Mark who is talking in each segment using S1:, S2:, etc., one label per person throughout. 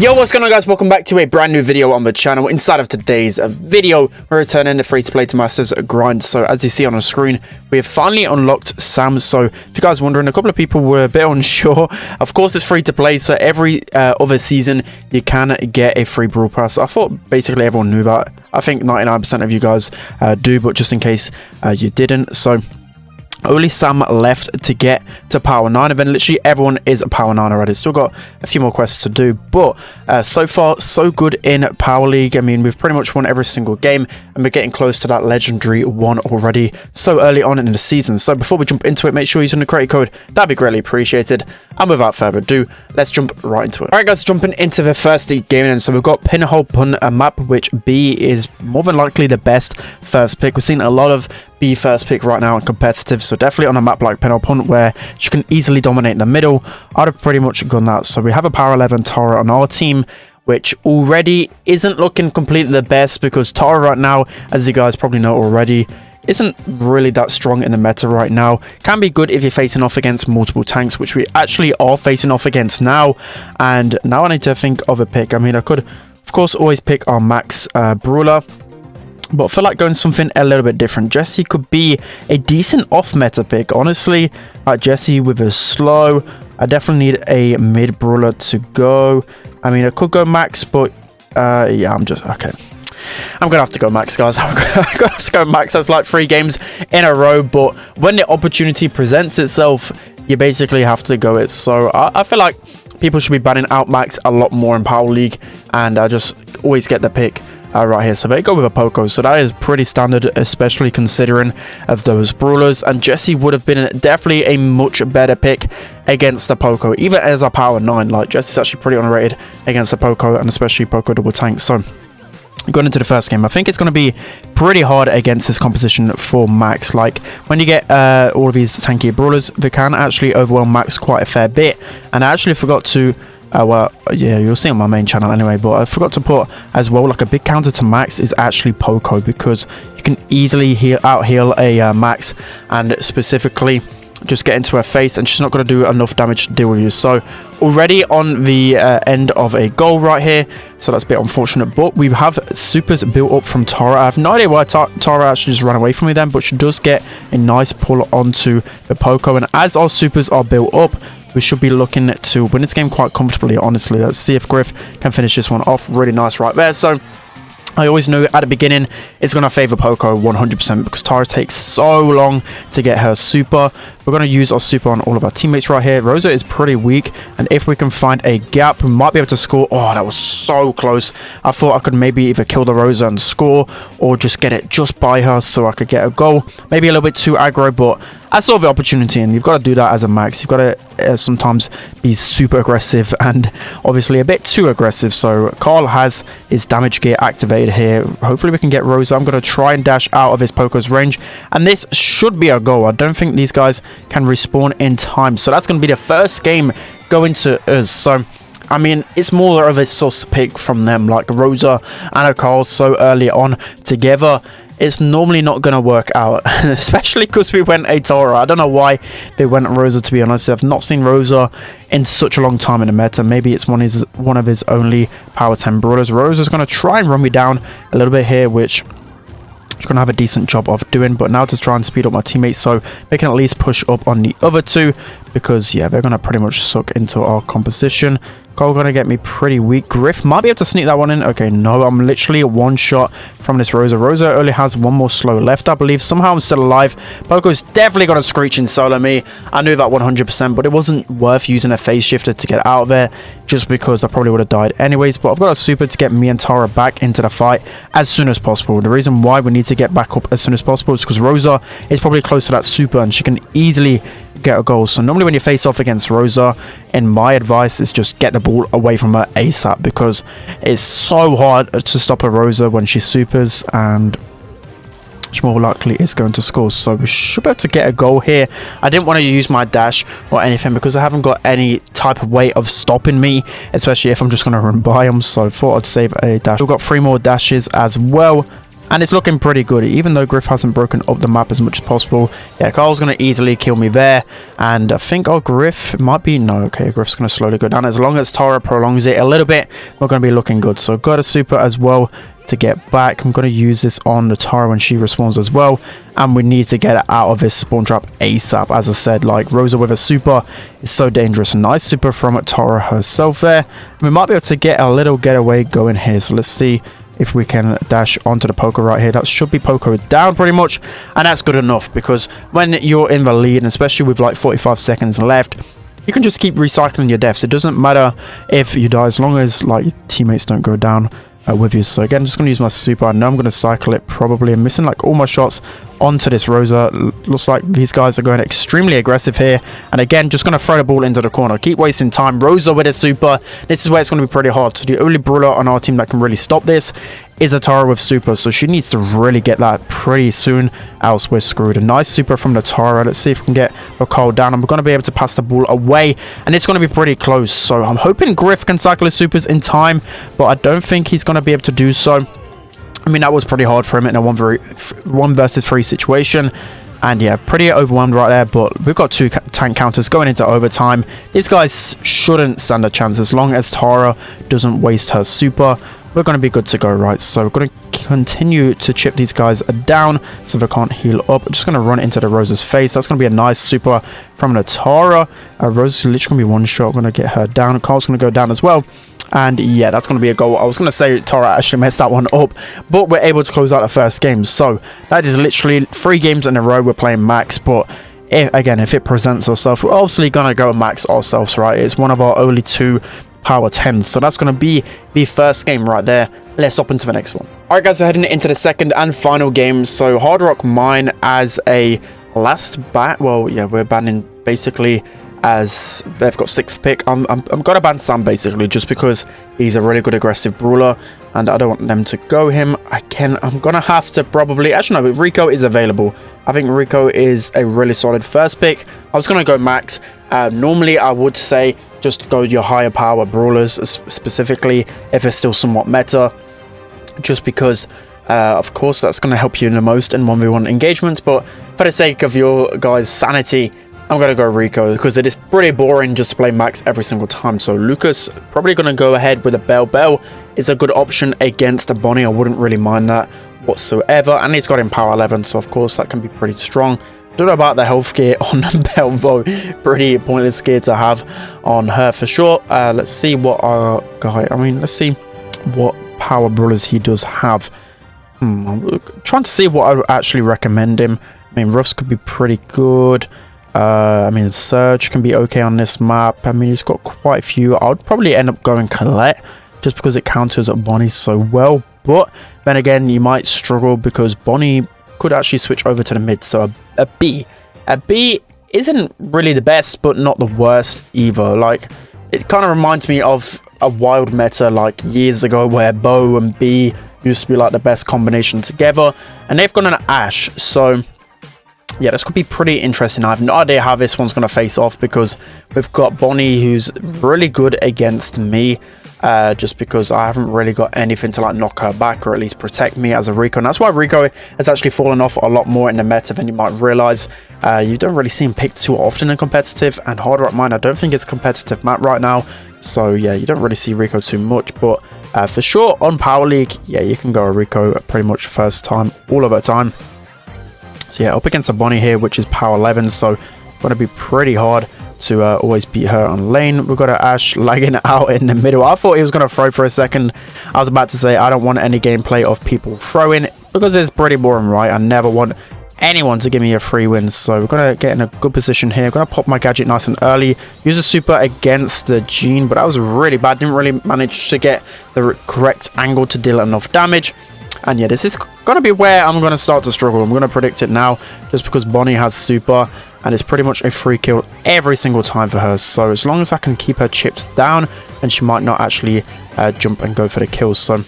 S1: Yo, what's going on, guys? Welcome back to a brand new video on the channel. Inside of today's video, we're returning the free-to-play to Masters grind. So as you see on the screen, we have finally unlocked Sam. So if you guys are wondering, a couple of people were a bit unsure. Of course, it's free to play, so every other season you can get a free Brawl Pass. I thought basically everyone knew that. I think 99% of you guys do, but just in case you didn't. So only Sam left to get to Power 9, and then literally everyone is a Power 9 already. Still got a few more quests to do, but so far so good in Power League. I mean, we've pretty much won every single game, and we're getting close to that legendary 1 already so early on in the season. So before we jump into it, make sure you're using the creator code. That'd be greatly appreciated. And without further ado, let's jump right into it. Alright guys, jumping into the first game, and so we've got Pinhole Pun, a map which B is more than likely the best first pick. We're seeing a lot of B first pick right now in competitive, so definitely on a map like Pinhole Pun where you can easily dominate the middle. I'd have pretty much gone that. So we have a Power 11 Tara on our team, which already isn't looking completely the best, because Tara right now, as you guys probably know already, isn't really that strong in the meta right now. Can be good if you're facing off against multiple tanks, which we actually are facing off against now. And now I need to think of a pick. I mean, I could of course always pick our max brawler, but I feel like going something a little bit different. Jesse could be a decent off meta pick, honestly. Like Jesse with a slow. I definitely need a mid brawler to go. I mean, I could go max, but yeah, I'm just okay. I'm gonna have to go max, guys. I'm gonna have to go max. That's like 3 games in a row, but when the opportunity presents itself, you basically have to go it. So I feel like people should be banning out max a lot more in Power League, and I just always get the pick right here. So they go with a Poco, so that is pretty standard, especially considering of those brawlers. And Jesse would have been definitely a much better pick against the Poco, even as a Power 9. Like Jesse's actually pretty underrated against the Poco, and especially Poco double tank. So going into the first game, I think it's going to be pretty hard against this composition for Max. Like when you get all of these tanky brawlers, they can actually overwhelm Max quite a fair bit. And I actually forgot to well, yeah, you'll see on my main channel anyway, but I forgot to put as well, like a big counter to Max is actually Poco, because you can easily out heal a Max, and specifically just get into her face, and she's not going to do enough damage to deal with you. So already on the end of a goal right here, so that's a bit unfortunate, but we have supers built up from Tara. I have no idea why Tara actually just ran away from me then, but she does get a nice pull onto the Poco, and as our supers are built up, we should be looking to win this game quite comfortably, honestly. Let's see if Griff can finish this one off. Really nice right there. So I always knew at the beginning it's going to favor Poco 100%, because Tara takes so long to get her super. We're going to use our super on all of our teammates right here. Rosa is pretty weak, and if we can find a gap, we might be able to score. Oh, that was so close. I thought I could maybe either kill the Rosa and score, or just get it just by her so I could get a goal. Maybe a little bit too aggro, but I saw the opportunity, and you've got to do that as a max. You've got to sometimes be super aggressive, and obviously a bit too aggressive. So Carl has his damage gear activated here. Hopefully we can get Rosa. I'm going to try and dash out of his Poco's range, and this should be a goal. I don't think these guys can respawn in time, so that's going to be the first game going to us. So I mean, it's more of a sus pick from them, like Rosa and a Carl so early on together. It's normally not going to work out, especially because we went a Tara. I don't know why they went Rosa, to be honest. I've not seen Rosa in such a long time in the meta. Maybe it's one of his only Power 10 brawlers. Rosa's going to try and run me down a little bit here, which she's going to have a decent job of doing. But now to try and speed up my teammates so they can at least push up on the other two, because yeah, they're going to pretty much suck into our composition. Cole going to get me pretty weak. Griff might be able to sneak that one in. Okay, no, I'm literally one shot from this Rosa. Rosa only has one more slow left, I believe. Somehow I'm still alive. Poco's definitely going to screech and solo me. I knew that 100%, but it wasn't worth using a phase shifter to get out of there, just because I probably would have died anyways. But I've got a super to get me and Tara back into the fight as soon as possible. The reason why we need to get back up as soon as possible is because Rosa is probably close to that super, and she can easily get a goal. So normally when you face off against Rosa, in my advice is just get the ball away from her ASAP, because it's so hard to stop a Rosa when she supers, and she more likely is going to score. So we should be able to get a goal here. I didn't want to use my dash or anything, because I haven't got any type of way of stopping me, especially if I'm just going to run by them. So I thought I'd save a dash. We've got 3 more dashes as well. and it's looking pretty good, even though Griff hasn't broken up the map as much as possible. Yeah, Carl's going to easily kill me there, and I think Griff might be... No, okay, Griff's going to slowly go down. As long as Tara prolongs it a little bit, we're going to be looking good. So got a super as well to get back. I'm going to use this on the Tara when she respawns as well, and we need to get out of this spawn trap ASAP. As I said, like, Rosa with a super is so dangerous. Nice super from Tara herself there. We might be able to get a little getaway going here, so let's see if we can dash onto the poker right here. That should be poker down pretty much, and that's good enough, because when you're in the lead, and especially with like 45 seconds left, you can just keep recycling your deaths. It doesn't matter if you die, as long as like your teammates don't go down with you. So again, just going to use my super. I know I'm going to cycle it probably. I'm missing like all my shots onto this Rosa. Looks like these guys are going extremely aggressive here, and again, just going to throw the ball into the corner. Keep wasting time. Rosa with a super. This is where it's going to be pretty hard. So the only brawler on our team that can really stop this is a Tara with super, so she needs to really get that pretty soon, else we're screwed. A nice super from the Tara. Let's see if we can get a Cole down, and we're going to be able to pass the ball away, and it's going to be pretty close. So I'm hoping Griff can cycle his supers in time, but I don't think he's going to be able to do so. I mean, that was pretty hard for him in a 1 versus 3 situation. And yeah, pretty overwhelmed right there, but we've got 2 tank counters going into overtime. These guys shouldn't stand a chance as long as Tara doesn't waste her super. We're going to be good to go, right? So we're going to continue to chip these guys down so they can't heal up. I'm just going to run into the Rosa's face. That's going to be a nice super from the Tara. Rosa's literally going to be one shot. I'm going to get her down. Carl's going to go down as well. And yeah, that's going to be a goal. I was going to say Tara actually messed that one up, but we're able to close out the first game. So that is literally 3 games in a row we're playing max. But if it presents itself, we're obviously going to go max ourselves, right? It's one of our only 2 power 10, so that's going to be the first game right there. Let's hop into the next one. All right, guys, we're heading into the second and final game. So Hard Rock Mine as a last bat. Well, yeah, we're banning basically as they've got 6th pick. I'm gonna ban Sam basically just because he's a really good aggressive brawler, and I don't want them to go him. I'm gonna have to probably, actually no, but Rico is available. I think Rico is a really solid first pick. I was gonna go max. Normally I would say just go your higher power brawlers, specifically if it's still somewhat meta, just because of course that's going to help you the most in 1v1 engagements. But for the sake of your guys' sanity, I'm going to go Rico, because it is pretty boring just to play max every single time. So Lucas probably going to go ahead with a Bell. Bell is a good option against a Bonnie. I wouldn't really mind that whatsoever, and he's got him power 11, so of course that can be pretty strong. Don't know about the health gear on Bell though. Pretty pointless gear to have on her for sure. Let's see what our guy, let's see what power brawlers he does have. I'm trying to see what I would actually recommend him. I mean, Ruffs could be pretty good. Surge can be okay on this map. I mean, he's got quite a few. I would probably end up going Colette just because it counters Bonnie so well. But then again, you might struggle because Bonnie could actually switch over to the mid. So a B isn't really the best, but not the worst either. Like, it kind of reminds me of a wild meta like years ago where Bo and B used to be like the best combination together, and they've got an Ash. So yeah, this could be pretty interesting. I have no idea how this one's going to face off, because we've got Bonnie who's really good against me, just because I haven't really got anything to like knock her back or at least protect me as a Rico. And that's why Rico has actually fallen off a lot more in the meta than you might realize. You don't really see him picked too often in competitive, and Hard Rock Mine I don't think it's a competitive map right now. So yeah, you don't really see Rico too much, but for sure on Power League, yeah, you can go a Rico pretty much first time all of the time. So yeah, up against a Bonnie here, which is power 11, so going to be pretty hard to always beat her on lane. We've got a Ash lagging out in the middle. I thought he was going to throw for a second. I was about to say I don't want any gameplay of people throwing, because it's pretty boring, right? I never want anyone to give me a free win. So we're going to get in a good position here. I'm going to pop my gadget nice and early. Use a super against the Jean, but that was really bad. Didn't really manage to get the correct angle to deal enough damage. And yeah, this is going to be where I'm going to start to struggle. I'm going to predict it now, just because Bonnie has super, and it's pretty much a free kill every single time for her. So as long as I can keep her chipped down, then she might not actually jump and go for the kills. So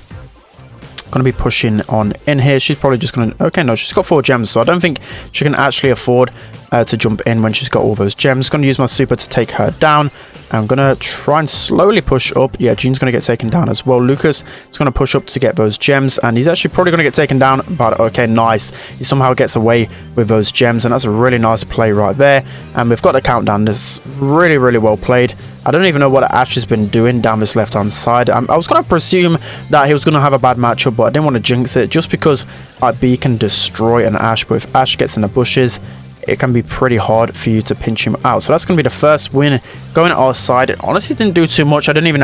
S1: going to be pushing on in here. She's probably just going to... Okay, no, she's got 4 gems, so I don't think she can actually afford to jump in when she's got all those gems. Going to use my super to take her down. I'm going to try and slowly push up. Yeah, Jean's going to get taken down as well. Lucas is going to push up to get those gems, and he's actually probably going to get taken down, but okay, nice. He somehow gets away with those gems, and that's a really nice play right there. And we've got the countdown. This is really, really well played. I don't even know what Ash has been doing down this left-hand side. I was going to presume that he was going to have a bad matchup, but I didn't want to jinx it just because B can destroy an Ash, but if Ash gets in the bushes, it can be pretty hard for you to pinch him out. So that's going to be the first win going our side. It honestly didn't do too much. I didn't even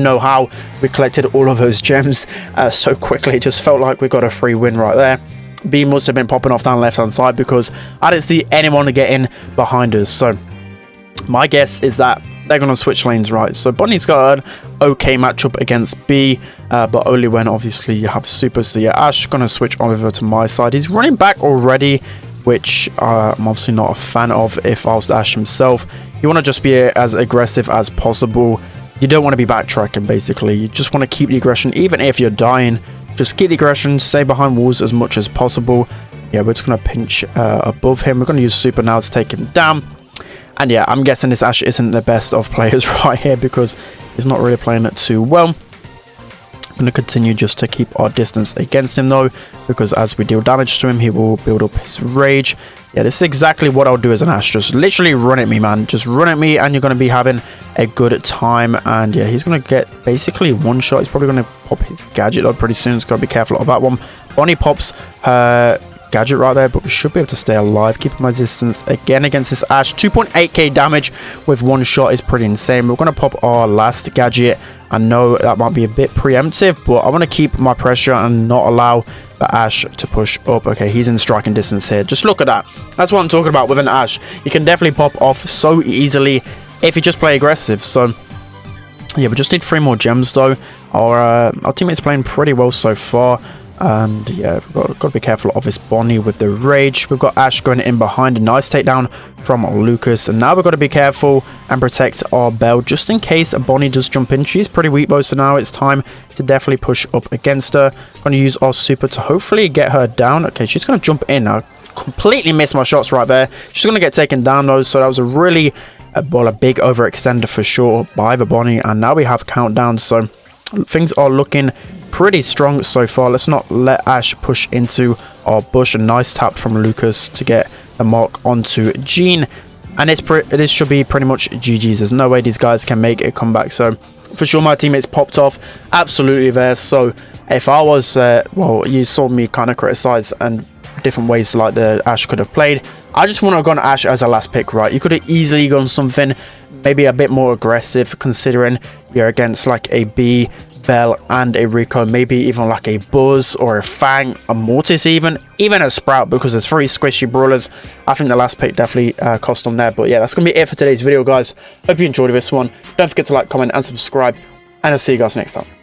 S1: know how we collected all of those gems so quickly. It just felt like we got a free win right there. B must have been popping off down the left-hand side because I didn't see anyone get in behind us. So my guess is that they're going to switch lanes, right? So Bonnie's got an okay matchup against B, but only when obviously you have super. So yeah, Ash going to switch over to my side. He's running back already, which I'm obviously not a fan of if I was Ash himself. You want to just be as aggressive as possible. You don't want to be backtracking, basically. You just want to keep the aggression, even if you're dying. Just keep the aggression, stay behind walls as much as possible. Yeah, we're just going to pinch above him. We're going to use super now to take him down. And yeah, I'm guessing this Ash isn't the best of players right here because he's not really playing it too well. I'm going to continue just to keep our distance against him though, because as we deal damage to him, he will build up his rage. Yeah, this is exactly what I'll do as an Ash. Just literally run at me, man. Just run at me and you're going to be having a good time. And yeah, he's going to get basically one shot. He's probably going to pop his gadget though pretty soon. He's got to be careful of that one. Bonnie pops her gadget right there, but we should be able to stay alive, keeping my distance again against this Ash. 2.8k damage with one shot is pretty insane. We're going to pop our last gadget. I know that might be a bit preemptive, but I want to keep my pressure and not allow the Ash to push up. Okay, he's in striking distance here. Just look at that. That's what I'm talking about with an Ash. You can definitely pop off so easily if you just play aggressive. So yeah, we just need 3 more gems though. Our teammates playing pretty well so far. And yeah, we've got to be careful of this Bonnie with the rage. We've got Ash going in behind, a nice takedown from Lucas. And now we've got to be careful and protect our Belle just in case Bonnie does jump in. She's pretty weak though, so now it's time to definitely push up against her. Going to use our super to hopefully get her down. Okay, she's going to jump in. I completely missed my shots right there. She's going to get taken down though, so that was a really, a big overextender for sure by the Bonnie. And now we have countdown, so things are looking pretty strong so far. Let's not let Ash push into our bush. A nice tap from Lucas to get the mark onto Jean, and this should be pretty much GG's. There's no way these guys can make a comeback. So for sure my teammates popped off absolutely there. So if I was well, you saw me kind of criticize and different ways like the Ash could have played. I just want to have gone Ash as a last pick, right? You could have easily gone something maybe a bit more aggressive, considering you're against like a B, Belle and a Rico, maybe even like a Buzz or a Fang, a Mortis, even a Sprout, because there's 3 squishy brawlers. I think the last pick definitely cost them there. But yeah, that's gonna be it for today's video, guys. Hope you enjoyed this one. Don't forget to like, comment and subscribe, and I'll see you guys next time.